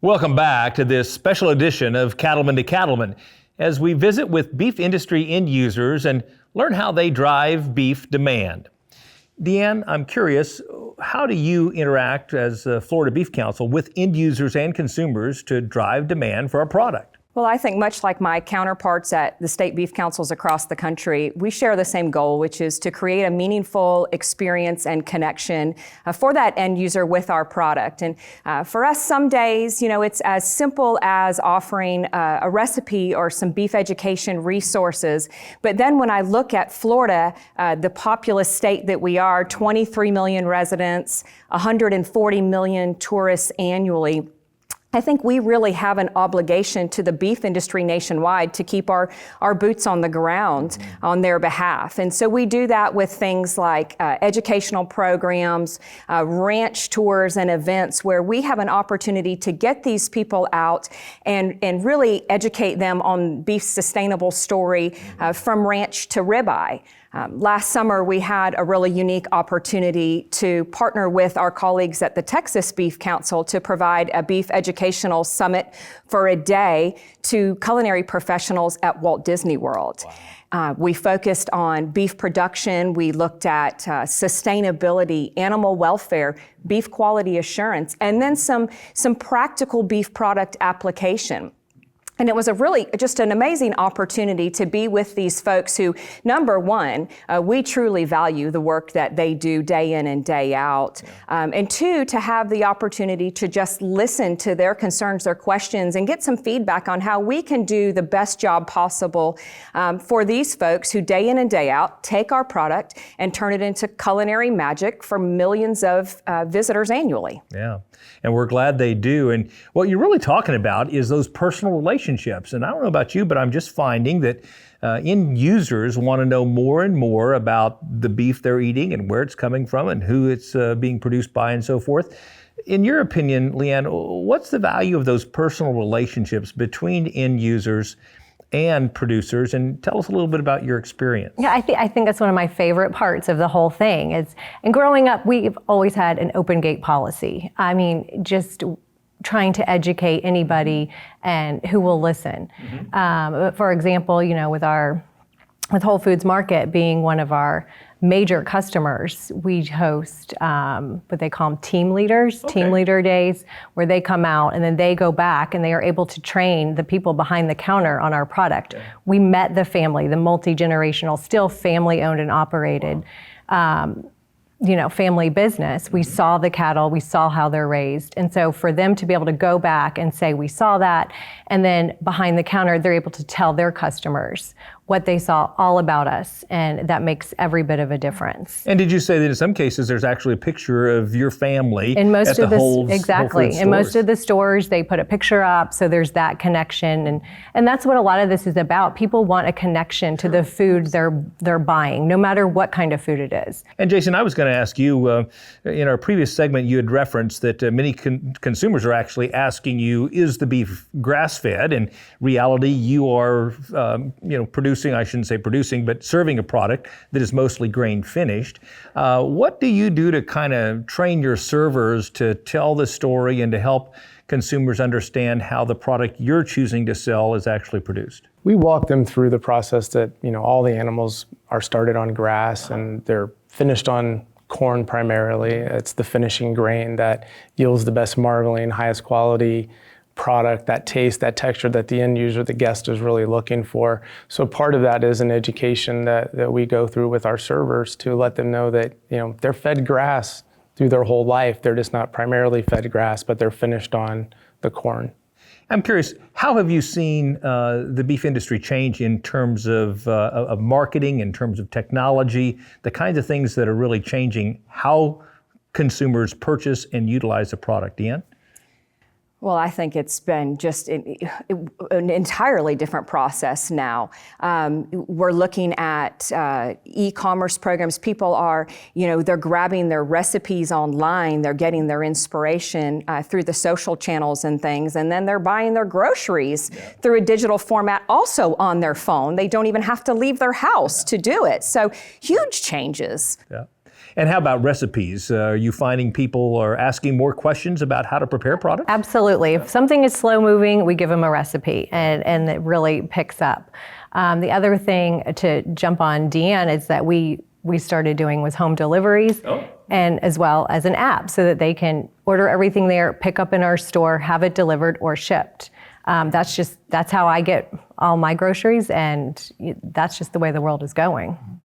Welcome back to this special edition of Cattleman to Cattleman as we visit with beef industry end users and learn how they drive beef demand. DeAnne, I'm curious, how do you interact as Florida Beef Council with end users and consumers to drive demand for our product? Well, I think much like my counterparts at the state beef councils across the country, we share the same goal, which is to create a meaningful experience and connection for that end user with our product. And for us, some days, it's as simple as offering a recipe or some beef education resources. But then when I look at Florida, the populous state that we are, 23 million residents, 140 million tourists annually, I think we really have an obligation to the beef industry nationwide to keep our boots on the ground on their behalf. And so we do that with things like educational programs, ranch tours and events where we have an opportunity to get these people out and really educate them on beef's sustainable story from ranch to ribeye. Last summer, we had a really unique opportunity to partner with our colleagues at the Texas Beef Council to provide a beef educational summit for a day to culinary professionals at Walt Disney World. Wow. We focused on beef production. We looked at sustainability, animal welfare, beef quality assurance, and then some practical beef product application. And it was just an amazing opportunity to be with these folks who, number one, we truly value the work that they do day in and day out. And two, to have the opportunity to just listen to their concerns, their questions, and get some feedback on how we can do the best job possible for these folks who day in and day out take our product and turn it into culinary magic for millions of visitors annually. Yeah, and we're glad they do. And what you're really talking about is those personal relationships. And I don't know about you, but I'm just finding that end users want to know more and more about the beef they're eating and where it's coming from and who it's being produced by and so forth. In your opinion, LeaAnn, what's the value of those personal relationships between end users and producers? And tell us a little bit about your experience. Yeah, I think that's one of my favorite parts of the whole thing. And growing up, we've always had an open gate policy. I mean, just trying to educate anybody and who will listen. For example, with Whole Foods Market being one of our major customers, we host what they call them team leaders, team leader days, where they come out and then they go back and they are able to train the people behind the counter on our product. Okay. We met the family, the multi-generational, still family owned and operated, family business. We saw the cattle, we saw how they're raised. And so for them to be able to go back and say, we saw that, and then behind the counter, they're able to tell their customers what they saw all about us, and that makes every bit of a difference. And did you say that in some cases there's actually a picture of your family in most at of the Whole exactly. Foods in most of the stores, they put a picture up, so there's that connection, and that's what a lot of this is about. People want a connection to the food they're buying, no matter what kind of food it is. And Jason, I was going to ask you, in our previous segment, you had referenced that many consumers are actually asking you, is the beef grass-fed? In reality, you are, but serving a product that is mostly grain finished. What do you do to kind of train your servers to tell the story and to help consumers understand how the product you're choosing to sell is actually produced? We walk them through the process that, all the animals are started on grass and they're finished on corn primarily. It's the finishing grain that yields the best marbling, highest quality product, that taste, that texture that the end user, the guest is really looking for. So part of that is an education that we go through with our servers to let them know that, they're fed grass through their whole life. They're just not primarily fed grass, but they're finished on the corn. I'm curious, how have you seen the beef industry change in terms of marketing, in terms of technology, the kinds of things that are really changing how consumers purchase and utilize the product? DeAnne? Well, I think it's been just an entirely different process now. We're looking at e-commerce programs. People are, they're grabbing their recipes online. They're getting their inspiration through the social channels and things. And then they're buying their groceries through a digital format also on their phone. They don't even have to leave their house to do it. So huge changes. Yeah. And how about recipes? Are you finding people are asking more questions about how to prepare products? Absolutely. If something is slow moving, we give them a recipe and it really picks up. The other thing to jump on DeAnne is that we started doing was home deliveries and as well as an app so that they can order everything there, pick up in our store, have it delivered or shipped. That's how I get all my groceries, and that's just the way the world is going.